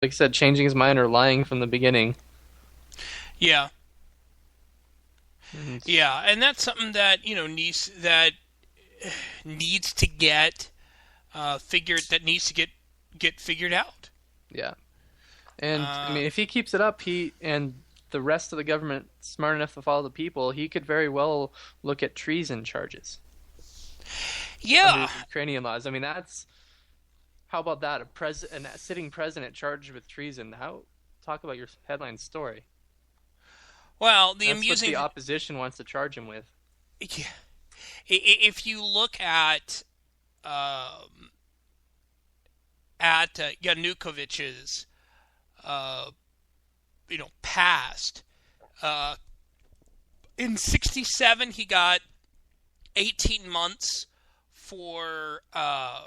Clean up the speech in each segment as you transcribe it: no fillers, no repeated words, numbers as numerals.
like I said, changing his mind or lying from the beginning. Yeah, And yeah, and that's something that needs to get needs to get figured out. yeah, and I Uh, mean, if he keeps it up, he and the rest of the government smart enough to follow the people, he could very well look at treason charges under yeah, the Ukrainian laws. I mean, that's how about that? A sitting president charged with treason. How talk about your headline story? well, the That's what the amusing opposition wants to charge him with. yeah, if you look um, at Yanukovych's uh, past. Uh, in '67, he got 18 months for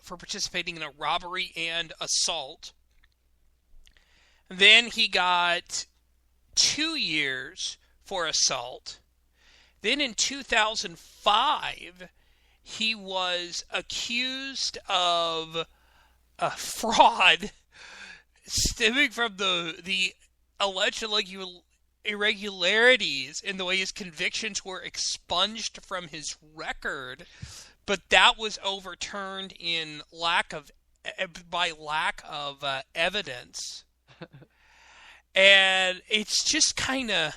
participating in a robbery and assault. Then he got 2 years for assault. Then in 2005, he was accused of fraud stemming from the alleged irregularities in the way his convictions were expunged from his record, but that was overturned in lack of evidence. And it's just kind of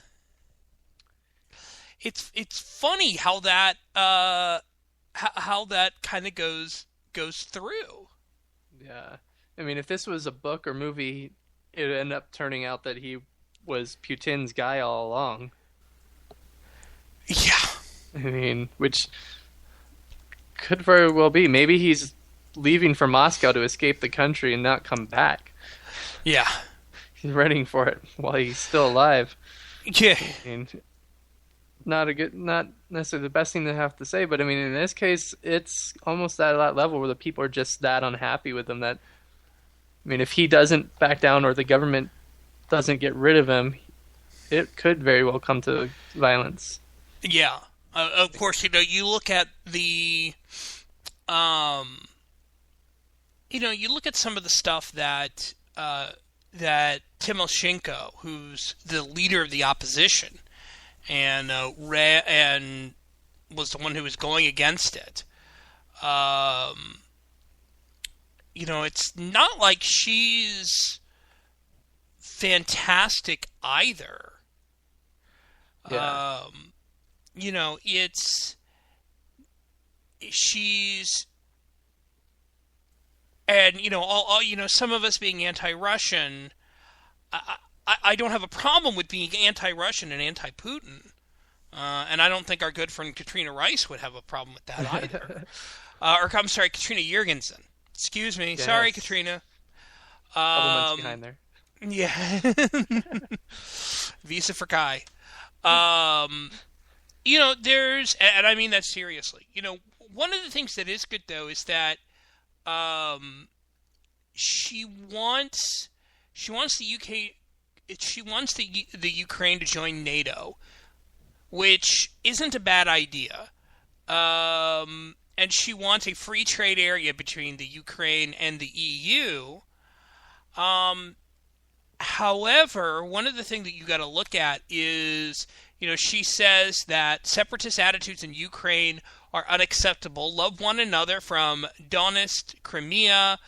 it's funny how that how that kind of goes through. Yeah. I mean, if this was a book or movie, it would end up turning out that he was Putin's guy all along. Yeah, I mean, which could very well be. Maybe he's leaving for Moscow to escape the country and not come back. yeah, He's running for it while he's still alive. yeah, I mean, not necessarily the best thing to have to say, but I mean, in this case, it's almost at that level where the people are just that unhappy with him that, I mean, if he doesn't back down or the government doesn't get rid of him, it could very well come to violence. yeah. Of course, you look at um, you look at some of the stuff that Timoshenko, who's the leader of the opposition, and was the one who was going against it. Um, it's not like she's fantastic either. Yeah, Um, it's she's and all some of us being anti-Russian. I don't have a problem with being anti-Russian and anti-Putin, and I don't think our good friend Katrina Rice would have a problem with that either. Or I'm sorry, Katrina Jurgensen. Excuse me, sorry, yes, Katrina. couple months Um, behind there. yeah, Visa for Kai. Um, and I mean that seriously. One of the things that is good though is that um, she wants she wants the UK she wants the Ukraine to join NATO, which isn't a bad idea. And she wants a free trade area between the Ukraine and the EU. Um, However, one of the things that you got to look at is, she says that separatist attitudes in Ukraine are unacceptable. Love one another from Donetsk, Crimea,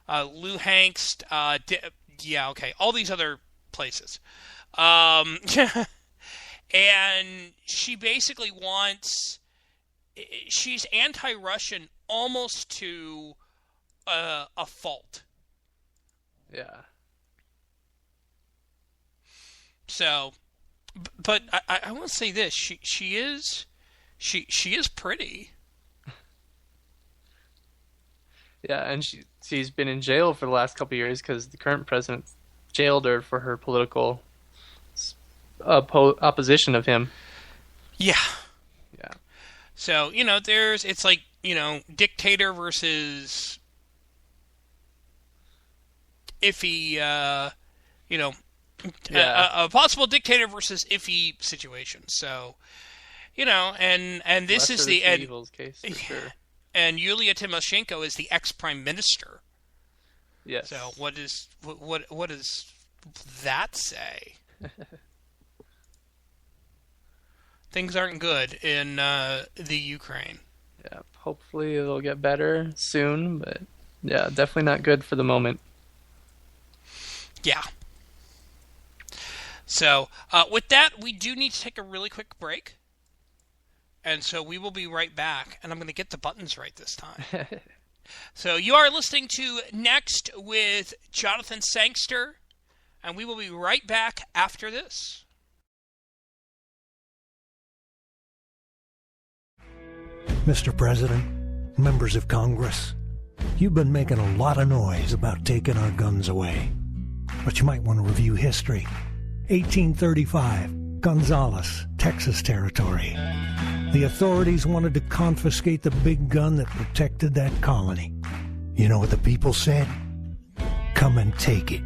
Luhansk, yeah, okay, all these other places. Um, and she basically wants, she's anti-Russian almost to a fault. Yeah, So, but I want to say this: she is pretty. yeah, and she's been in jail for the last couple of years because the current president jailed her for her political opposition of him. Yeah. Yeah, So it's like dictator versus iffy. You know, yeah, a possible dictator versus iffy situation. So and this is lesser of the the two evils case for sure. and Yulia Tymoshenko is the ex prime minister. So Yes. what does that say? Things aren't good in the Ukraine. Yeah. Hopefully it'll get better soon, but yeah, definitely not good for the moment. Yeah. So with that, we do need to take a really quick break, and so we will be right back. And I'm going to get the buttons right this time. So you are listening to Next with Jonathan Sangster, and we will be right back after this. Mr. President, members of Congress, you've been making a lot of noise about taking our guns away. But you might want to review history. 1835, Gonzales, Texas Territory. The authorities wanted to confiscate the big gun that protected that colony. You know what the people said? Come and take it.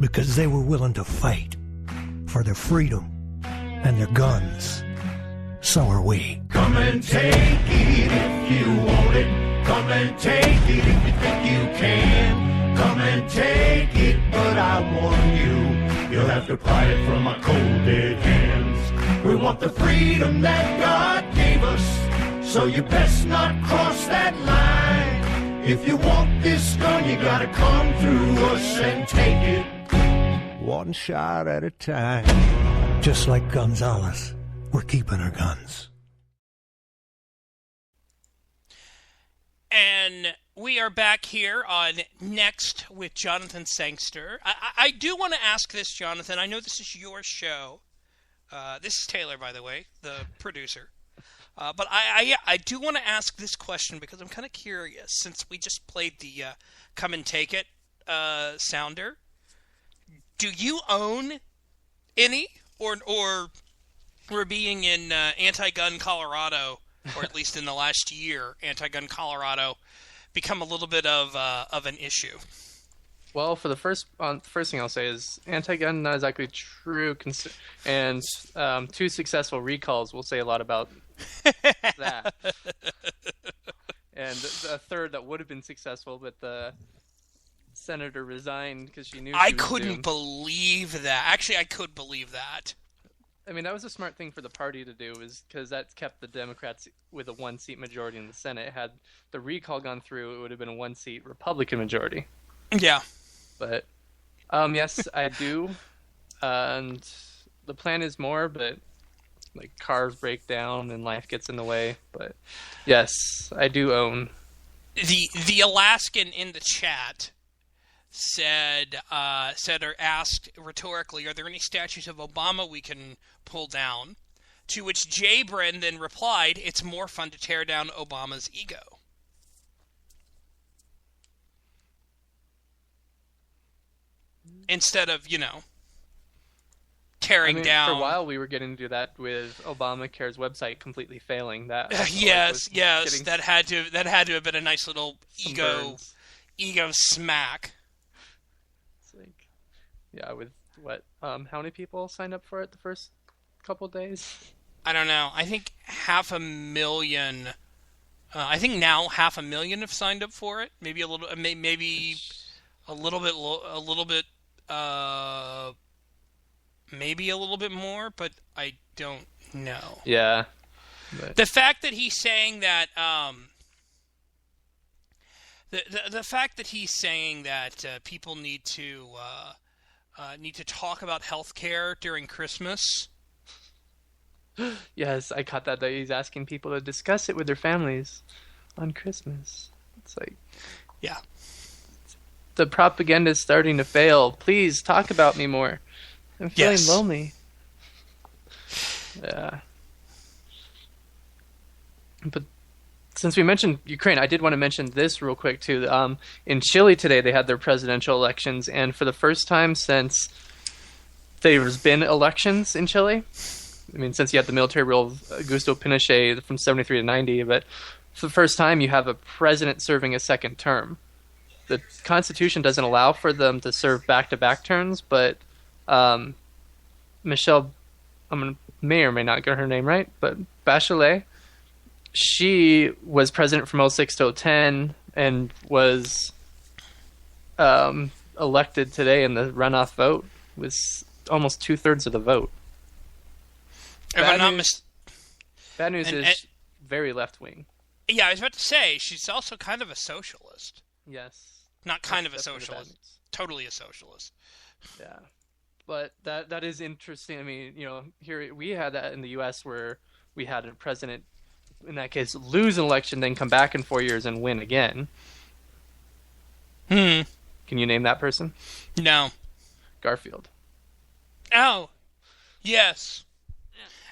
Because they were willing to fight for their freedom and their guns. So are we. Come and take it if you want it. Come and take it if you think you can. Come and take it, but I warn you, you'll have to pry it from my cold dead hands. We want the freedom that God gave us, so you best not cross that line. If you want this gun, you gotta come through us and take it. One shot at a time. Just like Gonzales, we're keeping our guns. And we are back here on Next with Jonathan Sangster. I do want to ask this, Jonathan. I know this is your show. This is Taylor, by the way, the producer. But I do want to ask this question because I'm kind of curious. Since we just played the Come and Take It sounder, do you own any? Or we're being in anti-gun Colorado, or at least in the last year, anti-gun Colorado, become a little bit of an issue. Well, for the first thing I'll say is anti-gun not exactly true, and two successful recalls will say a lot about that. And a third that would have been successful, but the senator resigned because she knew she I was couldn't doomed. believe that. Actually, I could believe that. I mean, that was a smart thing for the party to do, is because that kept the Democrats with a one-seat majority in the Senate. Had the recall gone through, it would have been a one-seat Republican majority. Yeah. But yes, I do, and the plan is more, but like cars break down and life gets in the way. But yes, I do own. The Alaskan in the chat said or asked rhetorically, "Are there any statues of Obama we can pull down?" To which Jay Bren then replied, "It's more fun to tear down Obama's ego." Instead of, tearing down. For a while, we were getting to that with Obamacare's website completely failing. That yes, that had to have been a nice little ego smack. It's like, yeah, with what? How many people signed up for it the first couple days? I don't know. I think 500,000. I think now 500,000 have signed up for it. Maybe a little. Maybe a little bit. Maybe a little bit more, but I don't know. Yeah. But The fact that he's saying that, the fact that he's saying that people need to talk about healthcare during Christmas. yes, I caught that he's asking people to discuss it with their families on Christmas. It's like, Yeah. the propaganda is starting to fail. Please talk about me more. I'm feeling Yes. lonely. Yeah. But since we mentioned Ukraine, I did want to mention this real quick too. In Chile today, they had their presidential elections, and for the first time since there's been elections in Chile, I mean, since you had the military rule of Augusto Pinochet from 73 to 90, but for the first time you have a president serving a second term. The Constitution doesn't allow for them to serve back-to-back terms, but Michelle, may or may not get her name right, but Bachelet, she was president from 06 to 010 and was elected today in the runoff vote was almost 2/3 of the vote. If I'm not mis- Bad news and, is very left wing. Yeah, I was about to say, she's also kind of a socialist. Yes. Not kind That's of a definitely the bad socialist. news. Totally a socialist. Yeah. But that is interesting. I mean, here we had that in the U.S. where we had a president, in that case, lose an election, then come back in 4 years and win again. Hmm. Can you name that person? No. Garfield. Oh. Yes.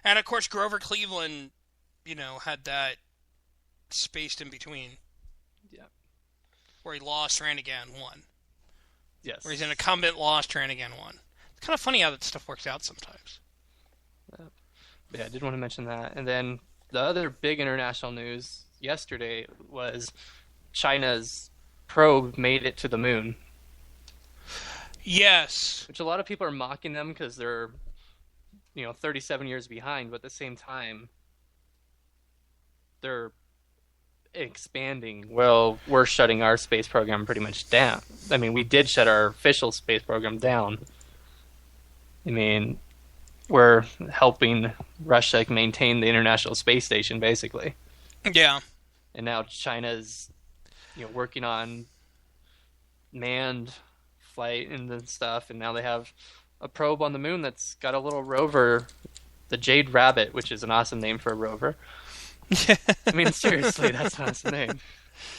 And of course, Grover Cleveland, had that spaced in between. Yeah. Where he lost, ran again, won. Yes. Where he's an incumbent, lost, ran again, won. It's kind of funny how that stuff works out sometimes. Yeah, I did want to mention that. And then the other big international news yesterday was China's probe made it to the moon. Yes. Which a lot of people are mocking them because they're, 37 years behind, but at the same time, they're expanding. Well, we're shutting our space program pretty much down. I mean, we did shut our official space program down. I mean, we're helping Russia maintain the International Space Station, basically. Yeah. And now China's, working on manned flight and stuff, and now they have a probe on the moon that's got a little rover, the Jade Rabbit, which is an awesome name for a rover. I mean, seriously, that's an awesome name.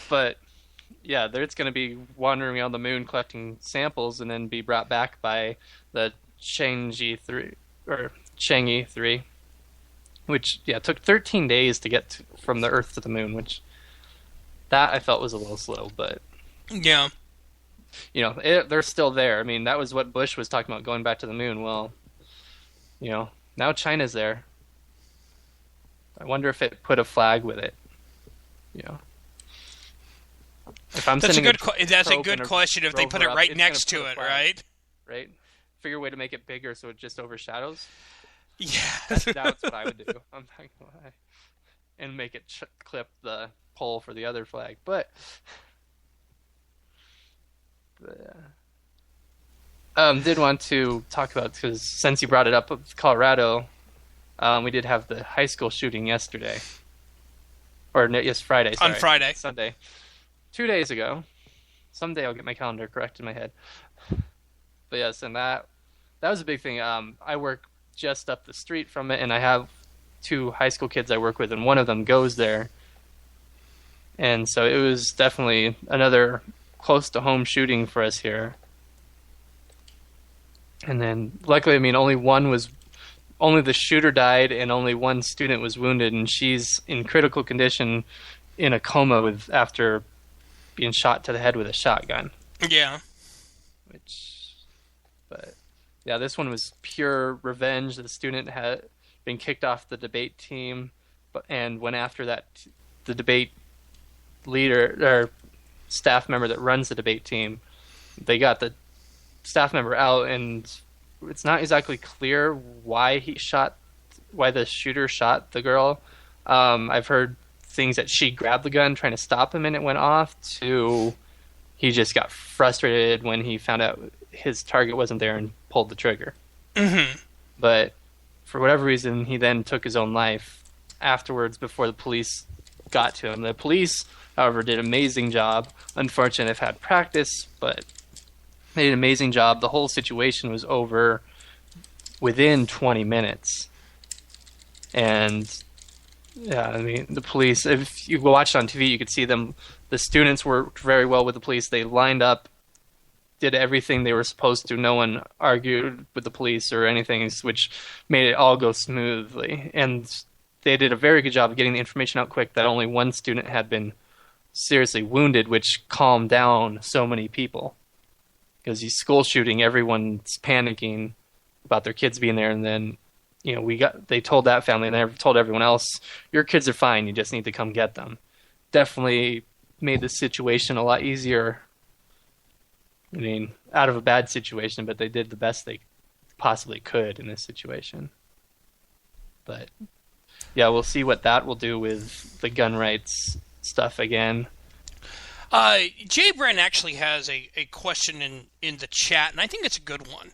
But yeah, it's going to be wandering around the moon collecting samples and then be brought back by the Chang'e 3, which took 13 days to get from the Earth to the moon, which that I felt was a little slow, but yeah. They're still there. I mean, that was what Bush was talking about, going back to the moon. Well, now China's there. I wonder if it put a flag with it. If I'm That's a sending good question. If they put it rover up, right it's next gonna to put a it, flag, right? Right. Figure a way to make it bigger so it just overshadows. Yeah. That's what I would do. I'm not gonna lie. And make it clip the pole for the other flag, but did want to talk about, because since you brought it up with Colorado, we did have the high school shooting yesterday, or yes, Friday. Sorry. On Friday, Sunday, 2 days ago. Someday I'll get my calendar correct in my head. But yes, and that was a big thing. I work just up the street from it, and I have 2 high school kids I work with, and one of them goes there. And so it was definitely another close to home shooting for us here. And then luckily, I mean, only the shooter died and only one student was wounded, and she's in critical condition in a coma after being shot to the head with a shotgun. Yeah. But yeah, this one was pure revenge. The student had been kicked off the debate team, and went after the debate leader or staff member that runs the debate team. They got the staff member out, and it's not exactly clear why the shooter shot the girl. I've heard things that she grabbed the gun trying to stop him and it went off, to he just got frustrated when he found out his target wasn't there and pulled the trigger. Mm-hmm. But for whatever reason, he then took his own life afterwards before the police got to him. The police, however, did an amazing job. Unfortunately, they've had practice, but they did an amazing job. The whole situation was over within 20 minutes. And yeah, I mean, the police, if you watched on TV, you could see them. The students worked very well with the police. They lined up, did everything they were supposed to. No one argued with the police or anything, which made it all go smoothly. And they did a very good job of getting the information out quick that only one student had been seriously wounded, which calmed down so many people. Because these school shooting, everyone's panicking about their kids being there, and then they told that family, and they told everyone else, your kids are fine, you just need to come get them. Definitely made the situation a lot easier. I mean, out of a bad situation, but they did the best they possibly could in this situation. But yeah, we'll see what that will do with the gun rights stuff again. Jay Brent actually has a question in the chat, and I think it's a good one.